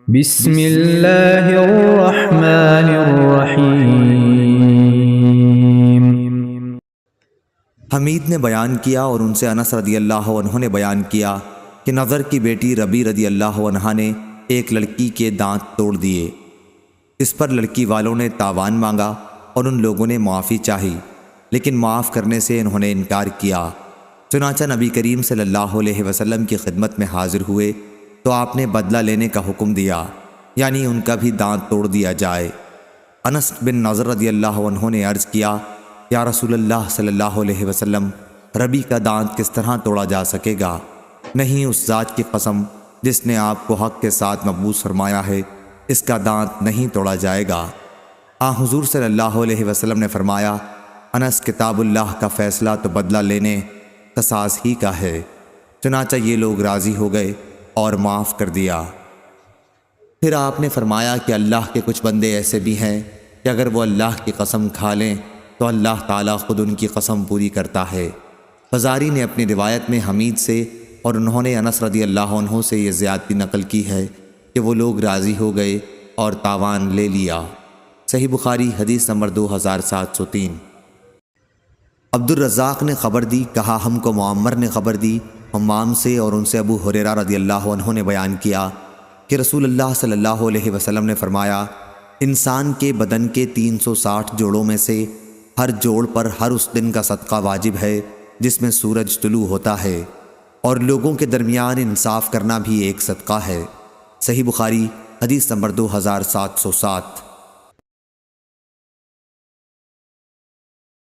بسم اللہ الرحمن الرحیم۔ حمید نے بیان کیا اور ان سے انس رضی اللہ عنہ نے بیان کیا کہ نضر کی بیٹی ربی رضی اللہ عنہ نے ایک لڑکی کے دانت توڑ دیے۔ اس پر لڑکی والوں نے تاوان مانگا اور ان لوگوں نے معافی چاہی، لیکن معاف کرنے سے انہوں نے انکار کیا۔ چنانچہ نبی کریم صلی اللہ علیہ وسلم کی خدمت میں حاضر ہوئے تو آپ نے بدلہ لینے کا حکم دیا، یعنی ان کا بھی دانت توڑ دیا جائے۔ انس بن نضر رضی اللہ عنہ نے عرض کیا، یا رسول اللہ صلی اللہ علیہ وسلم، ربی کا دانت کس طرح توڑا جا سکے گا؟ نہیں، اس ذات کی قسم جس نے آپ کو حق کے ساتھ مبعوث فرمایا ہے، اس کا دانت نہیں توڑا جائے گا۔ حضور صلی اللہ علیہ وسلم نے فرمایا، انس، کتاب اللہ کا فیصلہ تو بدلہ لینے قصاص ہی کا ہے۔ چنانچہ یہ لوگ راضی ہو گئے اور معاف کر دیا۔ پھر آپ نے فرمایا کہ اللہ کے کچھ بندے ایسے بھی ہیں کہ اگر وہ اللہ کی قسم کھا لیں تو اللہ تعالیٰ خود ان کی قسم پوری کرتا ہے۔ فزاری نے اپنی روایت میں حمید سے اور انہوں نے انس رضی اللہ عنہ سے یہ زیادتی نقل کی ہے کہ وہ لوگ راضی ہو گئے اور تاوان لے لیا۔ صحیح بخاری حدیث نمبر 2703۔ عبد الرزاق نے خبر دی، کہا ہم کو معمر نے خبر دی حمام سے، اور ان سے ابو ہریرہ رضی اللہ عنہ نے بیان کیا کہ رسول اللہ صلی اللہ علیہ وسلم نے فرمایا، انسان کے بدن کے 360 جوڑوں میں سے ہر جوڑ پر ہر اس دن کا صدقہ واجب ہے جس میں سورج طلوع ہوتا ہے، اور لوگوں کے درمیان انصاف کرنا بھی ایک صدقہ ہے۔ صحیح بخاری حدیث نمبر 2707۔